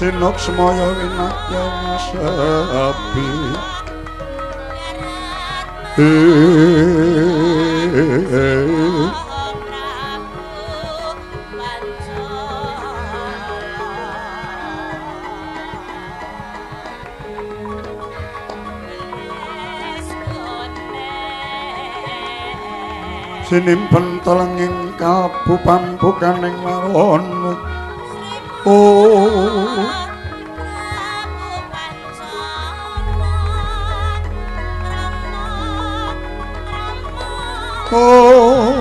Sinop semaya winayang sepi sinimpen telenging kalbu pambukaning lawana oh oh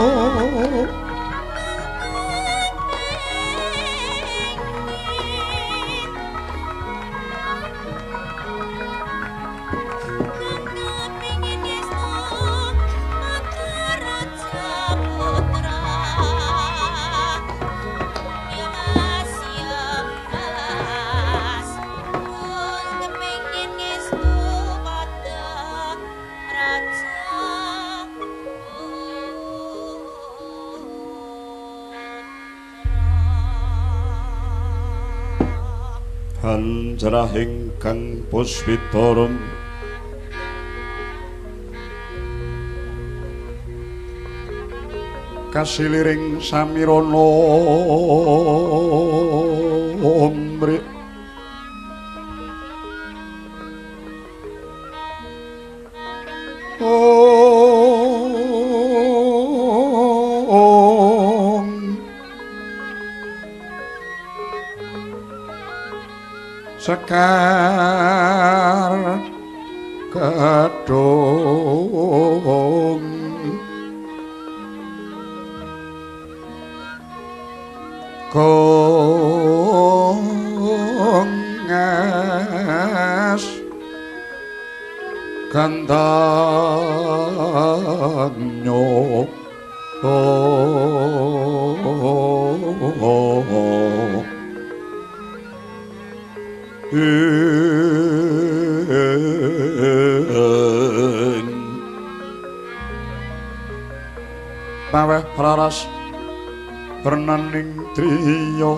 Hanjarah ingkang Puspitarum kasiliring samirana omri Sekar Kedung Kongas Gantanyo Maweh raras renaning triya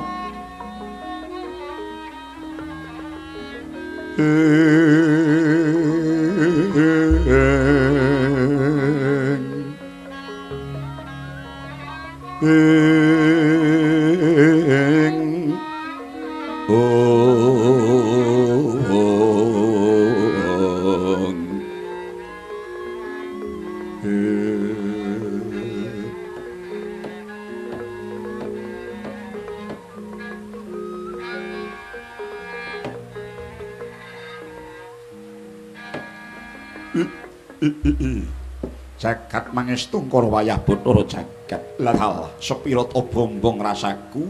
Jagat mangestu ngkara wayah Bathara jagat lah sepira ta bombong rasaku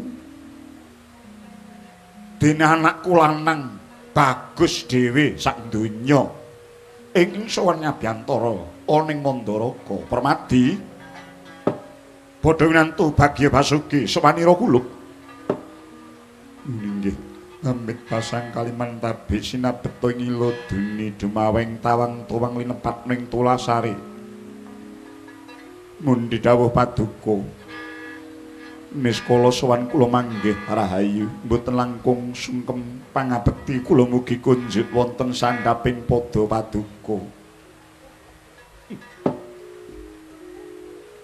dene anakku lanang bagus dhewe sak donya ing sowan Nyabyantara ana ing Mandaraka Permadi padha winantu Bagya Basuki sawanira kulup inggih amit pasang kaliman tabi sinabeta ngilo duni dumaweng tawang tuwang linepat ning tulasari mundi dawuh paduka niskala sowan kula manggih rahayu mboten langkung sungkem pangabekti kula mugi kunjut wonten sandhaping pada paduka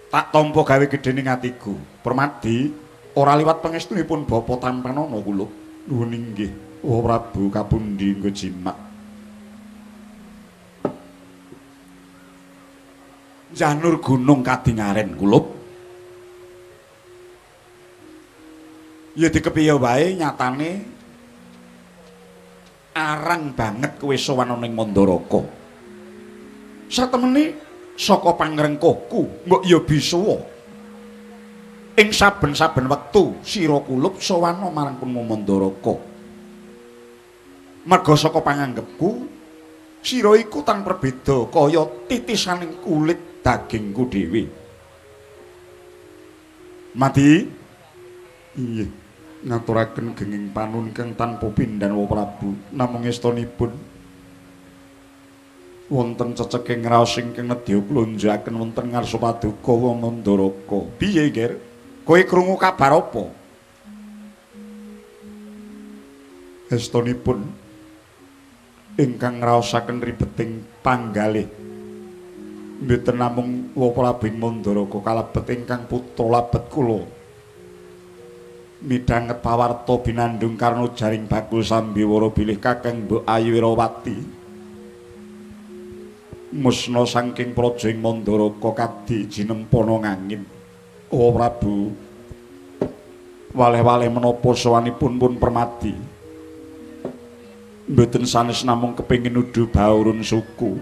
tak tampa gawe gedhening atiku Permadi ora liwat pangestunipun Bapa Tampanana kula nuwun inggih Oh Prabu kapundi nggo jimat Janur gunung kadingaren kulup ya dikepiye wae nyatane arang banget kowe sowan ning Mandaraka satemene saka pangrengkuhku mbok ya bisuwa ing saben-saben wektu sira kulup sowan marang Purna Mandaraka merga saka panganggepku sira iku tan perbeda kaya titisaning kulit dagingku dhewe. Mati. Iya, ngaturaken genging panun kang tanpa pindhan Wa Prabu. Namung estunipun wonten ceceking raos ingkang nedya plonjaken wonten ngarsa paduka Mandaraka. Piye, Ger? Kowe krungu kabar apa? estunipun ingkang ngraosaken ribeting panggalih mboten namung Prabu Mandaraka kalebet ingkang putra labet kula midhanget pawarta binandung karna jaring bakul sambiwara bilih Kakang Mbok Ayu Wirawati musna saking praja ing Mandaraka kadhi jinempana ngangin Prabu waleh-waleh menapa sawanipun pun permadi mboten sanes namung kepingin nudu baurun suku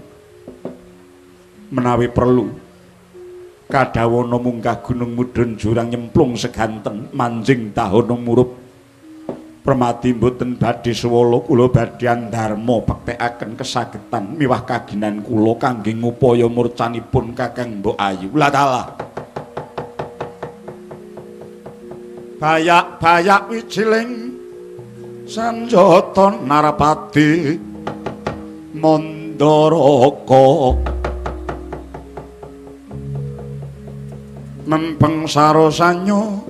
menawi perlu kadawana munggah gunung mudhun jurang nyemplung seganten manjing dahana murup permadi mboten badhe suwala kula badhe andharma bektekaken kesagetan miwah kaginan kula kangge ngupaya murcanipun Kakang Mbok Ayu latalah bayak-bayak wijiling Sanjata Narpati Mandaraka mempeng sarosanya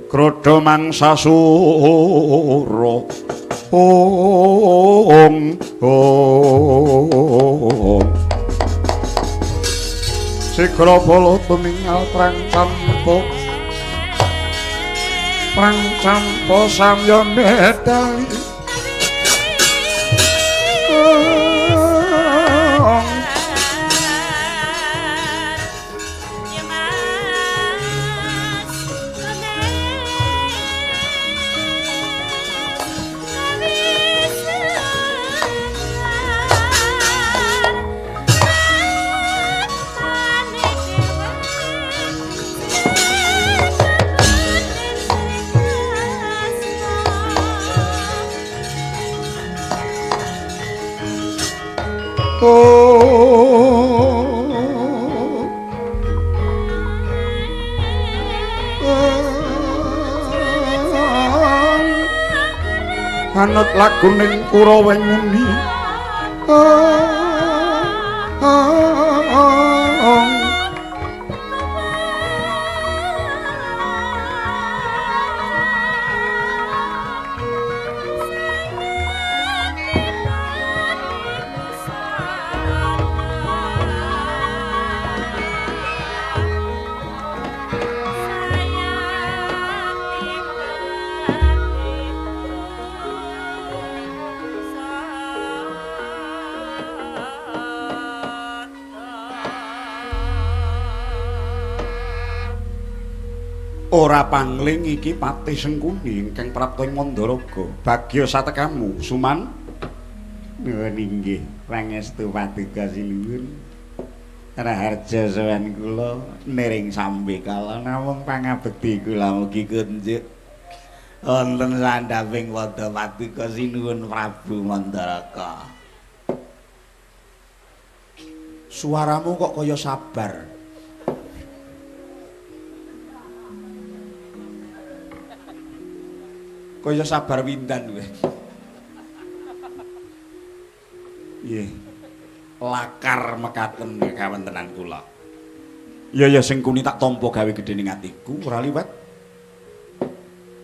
Grodha Mangsasura ong Sigra bala tumingal Prang campa samya medali Anut laguning Kurawenguni ora pangling iki Patih Sengkuni ingkang prapta ing Mandaraka bagya satekamu Suman nuwun inggih pangestu paduka sinuwun raharja sawan kula niring sambe kala namung pangabekti kula mugi kunjuk wonten sandhaping wadha paduka sinuwun Prabu Mandaraka suaramu kok kaya sabar kaya sabar windan kowe. Nggih. Lakar mekaten kawontenan kula. Ya Sengkuni tak tampa gawe gedhening atiku ora liwat.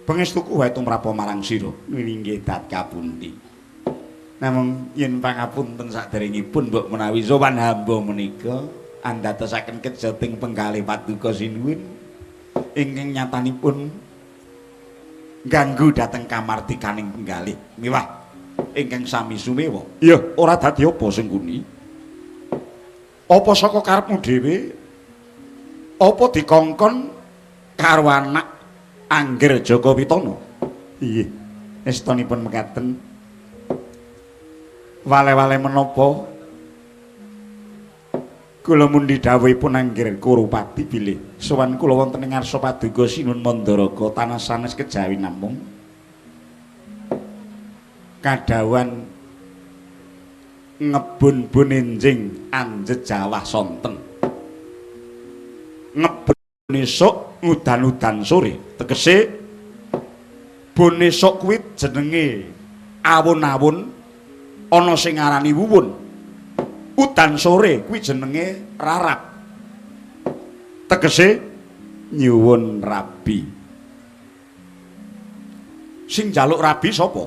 Pangestuku wae tumrapa marang sira. Nggih dat kapundi. Namung yen pangapunten saderengipun mbok menawi sowan hamba menika andhatosaken kejating penggalih paduka sinuwun ingkang nyatanipun ganggu dateng kamartikaning penggalih miwah ingkang sami sumewa iya ora dadi apa Sengkuni apa saka karepmu dhewe apa dikongkon karo anak Angger Jaka Pitana iya estunipun mekaten wale-wale menapa kula mundi dawuhipun Angger Kurupati bilih sowan kula wonten ing ngarsa paduka Sinuwun Mandaraka tanah sanes kejawi namung kadhawan ngebun-bun enjing anjejawah sonten ngebun esuk udan-udan sore tegese bun esuk kuwi jenenge awun-awun ana sing ngarani wuwun udan sore kuwi jenenge rarap tegese nyuwun rabi sing njaluk rabi sapa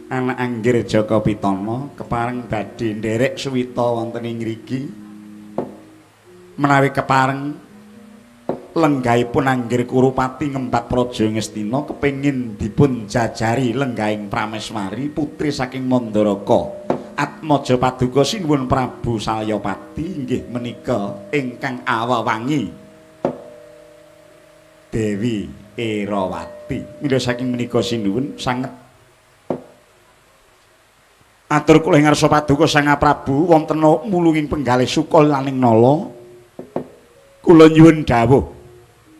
Anak Anggir Jaka Pitana kepareng badhe nderek suwita wonten ing ngriki menawi kepareng lenggahipun Anggir Kurupati ngembak praja Ngastina kepengin dipun jajari lenggahing Prameswari putri saking Mandaraka Atmaja Paduka Sinuwun Prabu Salyapati inggih menika ingkang awawangi Dewi Erawati. Mila saking menika sinuwun sanget atur kula ngarsa paduka Sang Prabu wonten mulunging penggalih Sukal laning Nala kula nyuwun dawuh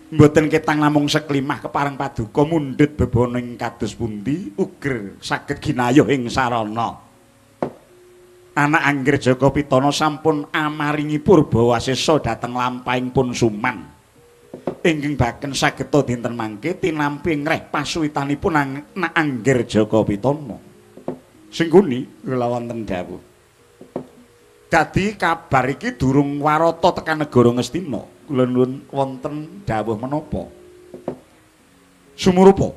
mboten ketang namung seklimah kepareng paduka mundhut bebana ing kados pundi uger saged ginayuh ing sarana anak Anggir Jaka Pitana sampun amaringi Purbawasesa dhateng lampahing pun Suman ingkang baken sageta dinten mangke tinampi ngreh pasuwitanipun anak Anggir Jaka Pitana sing guni kula wonten dawuh. Dadi kabar iki durung warata tekan negara Ngastina. Kula nuwun wonten dawuh menapa? Sumurupa.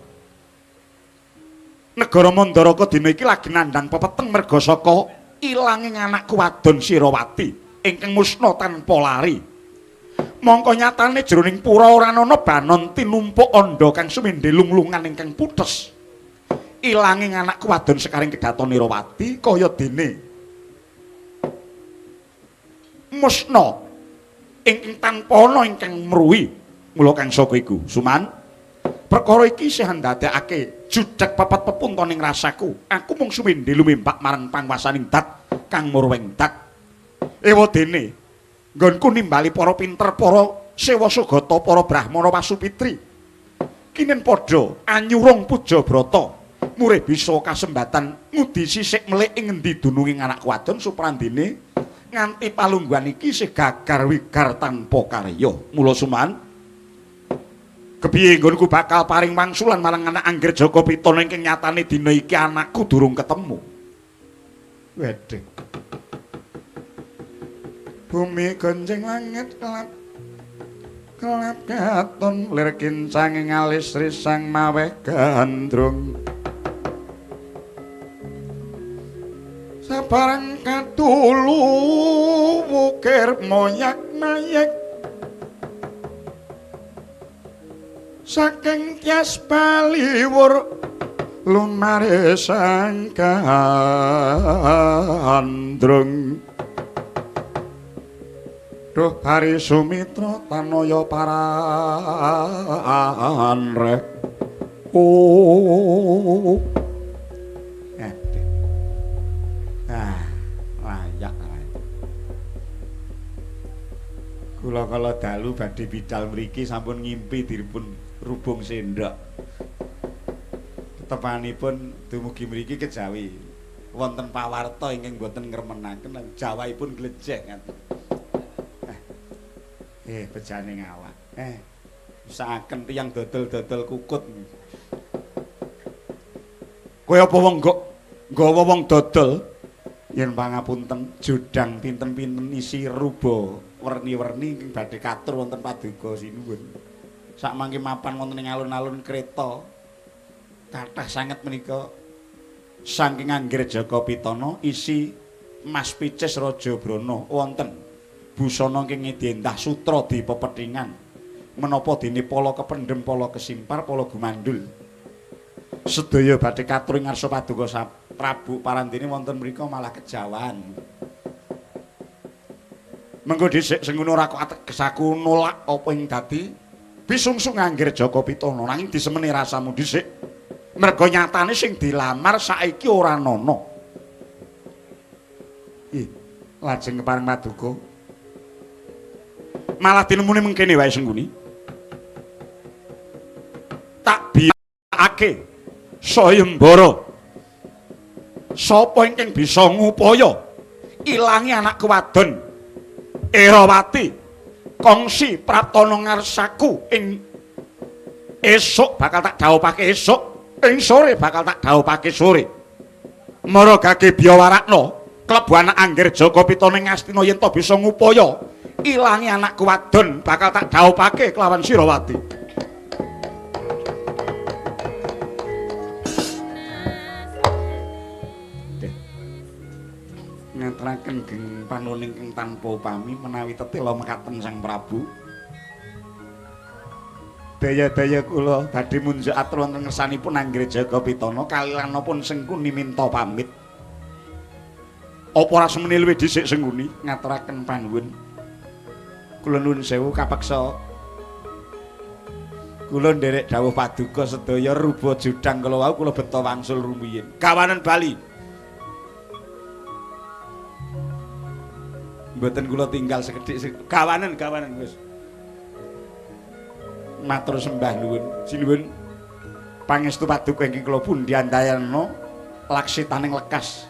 Negara Mandaraka dina iki lagi nandhang pepeteng merga saka ilanging anakku wadon Sirawati ingkang musna tanpa lari. Mongko nyatane jroning pura ora ana banon tinumpuk andha kang sumendhe lunglungan ingkang putres. Ilanging anakku wadon sekaring Kedaton Irawati kaya dene musna ingkang tanpa ana ingkang mruwi mula kang saka iku Suman perkara iki isih ndadekake judheg pepet pepuntaning rasaku aku mung suwendhe lumembak marang panguwasaning dat kang murweng dat ewadene nggonku nimbali para pinter para sewa sugata para brahmana Pasupitri kinen padha anyurung puja brata murih bisa kasembatan ngudi sisik melik ing ngendi dununging anak wadon suprandene nganti palungguhan iki isih gagar wigar tanpa karya. Mula Suman kepiye nggonku bakal paring wangsulan marang anak Anggir Jaka Pitana ingkang nyatane dina iki anakku durung ketemu. Wedhe. Bumi gonjeng langit kelap kelap katon lir kincanging alis risang maweh gandrung. Sabarang katulu wukir moyak mayek saking tias baliwur lumare sang gandrung duh hari sumitra tanaya paranreh kula kala dalu badhe bidal mriki sampun ngimpi diripun rubung sendok. Tepanipun dumugi mriki kejawi wonten pawarta ingkang boten ngremenaken lan jawaipun glejeh ngaten. Bejane ngawak. Usahaken tiyang dodol-dodol kukut. Kowe apa wong nggawa wong dodol yen pangapunten jodang pinten-pinten isi ruba werni-werni ingkang badhe katur wonten paduka sinuwun. Sakmangke mapan wonten ing alun-alun kreta. Kathah sanget menika saking Anggir Jaka Pitana isi Mas Picis Raja Brana wonten busana ingkang diendah sutra dipepethingan. Menapa dene pala kependhem, pala kesimpar, pala gumandul. Sedaya badhe katur ing ngarsa paduka Prabu Parandene wonten mriku malah kejawan. Mengko dhisik sing ngono ora kok ategesaku nolak apa ing dadi bisungsung Anggir Jaka Pitana nanging disemeni rasamu dhisik. Merga nyatane sing dilamar saiki ora ana. Lajeng kepareng paduka. Malah dinemuni mengkene wae sengguni. Tak biakake sayembara. Sapa ingkang bisa ngupaya ilangi anak wadon Erawati kongsi praptana ngarsaku ing esuk bakal tak dhawuhake esuk ing sore bakal tak dhawuhake sore maragake biyawarakna klebu anak Anggir Jaka Pitana ing Astina yen to bisa ngupaya ilangi anakku wadon bakal tak dhawuhake kelawan Sirawati. ngaturaken geng panuwun ingkang tanpa upami menawi tetela mekaten Sang Prabu. Daya-daya kula badhe munjuk atur wonten ngersanipun Anggre Jagapitana kalilanipun Sengkuni minta pamit. Apa ora semene luwih dhisik Sengkuni ngaturaken panuwun. Kula nuwun sewu kapeksa. Kula nderek dawuh paduka sedaya ruba judang kala wau kula beta wangsul rumiyin. Kawanan bali. Mboten kula tinggal sekedhik kawanan wis. Matur sembah nuwun. Sinuwun pangestu paduka ingkang kula pundi andayana laksitaning lekas.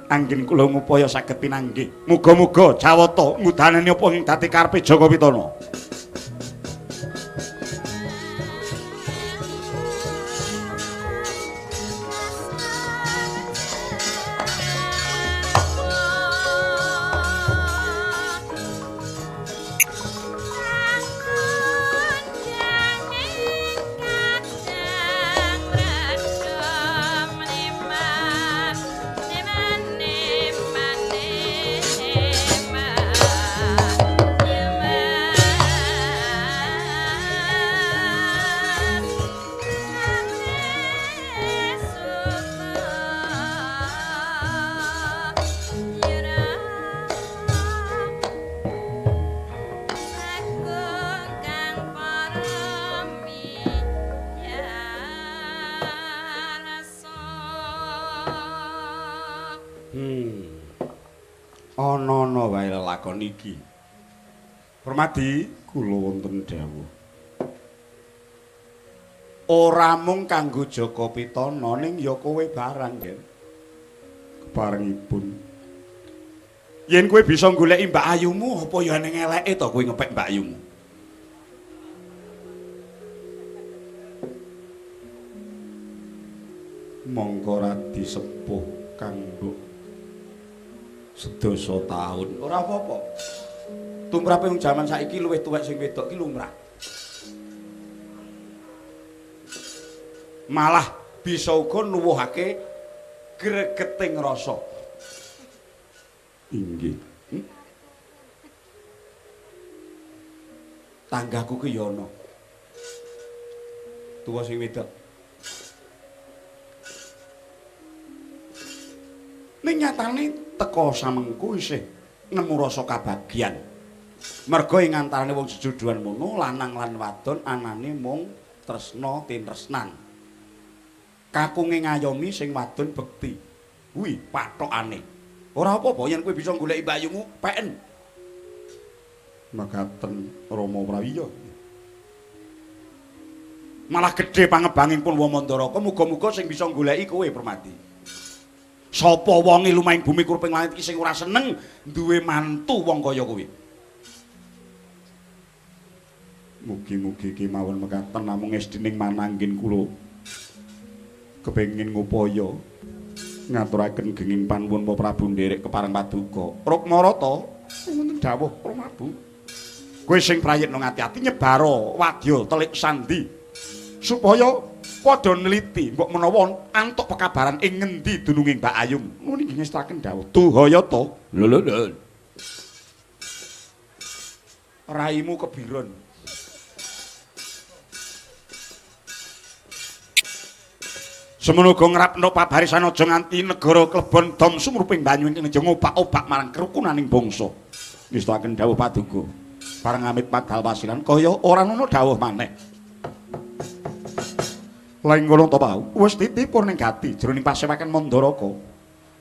Anggen kula ngupaya saged pinanggih. Muga-muga Jawata ngudanani apa ing dadi karepe Jagapitana. Ana-ana wae lelakon iki. Permadi kula wonten dawuh. Ora mung kanggo Jagapitana ning ya kowe barang, Gen. Keparengipun. Yen kowe bisa goleki Mbak Ayumu, apa ya ning eleke to kowe ngepek Mbak Ayumu? Mongko radi sepuh kanggo sedasa taun. Ora apa-apa. Tumrape wong jaman saiki luwih tuwek sing wedok ki lumrah. Malah bisa uga nuwuhake gregeting rasa. Inggih. Tanggaku ki ya ana. Tuwa sing wedok. Ning nyatane teka samengku isih nemu rasa kabagyan. Merga ing antarane wong sejuduhan mono lanang lan wadon anane mung tresna tinresnan. Kakunge ngayomi sing wadon bekti. Kuwi pathokane. Ora apa-apa yen kowe bisa goleki mbayumu peken. Makaten Rama Prawiya. Malah gedhe pangebanging pun Wamandaraka, muga-muga sing bisa goleki kowe Permati. Sapa wonge lumahing bumi kurping langit iki sing ora seneng duwe mantu wong kaya kowe. Mugi-mugi kemawon mekaten namung esdining mananggin kula kepengin ngupaya ngaturaken genging panuwun Prabu nderek kepareng paduka. Rukmarata wonten dawuh Prabu. Kowe sing prayitna ngati-ati nyebara wadya telik sandi supaya padha neliti mbok menawa antuk pekabaran ing ngendi dununging Mbak Ayum. Ngono nggih ngestaken dawuh. Tuhayata. Lho. Raimu kebiron. Semono uga ngrapna pabarisan aja nganti negara klebon dom sumruping banyu ing aja ngobak-obak marang kerukunaning bangsa. Ngestaken dawuh paduka. Bareng amit padhal wasilan kaya ora ana dawuh maneh. Lain ngono to pau, wis titipun ning gati jroning pasewakan Mandaraka.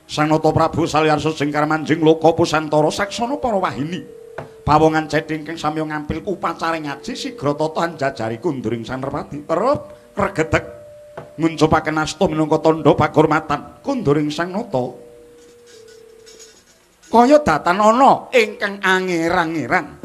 Sang Nata Prabu Salyarsa Jengkar Manjing Loka Pusantara saksana para wahini. Pawongan cedhing kang samya ngampil upacara ngaji sigra tata anjajari kunduring Sanerpati. Erep regedeg nguncupaken asta minangka tandha pakurmatan kunduring Sang Nata. Kaya datan ana ingkang angirang-irang.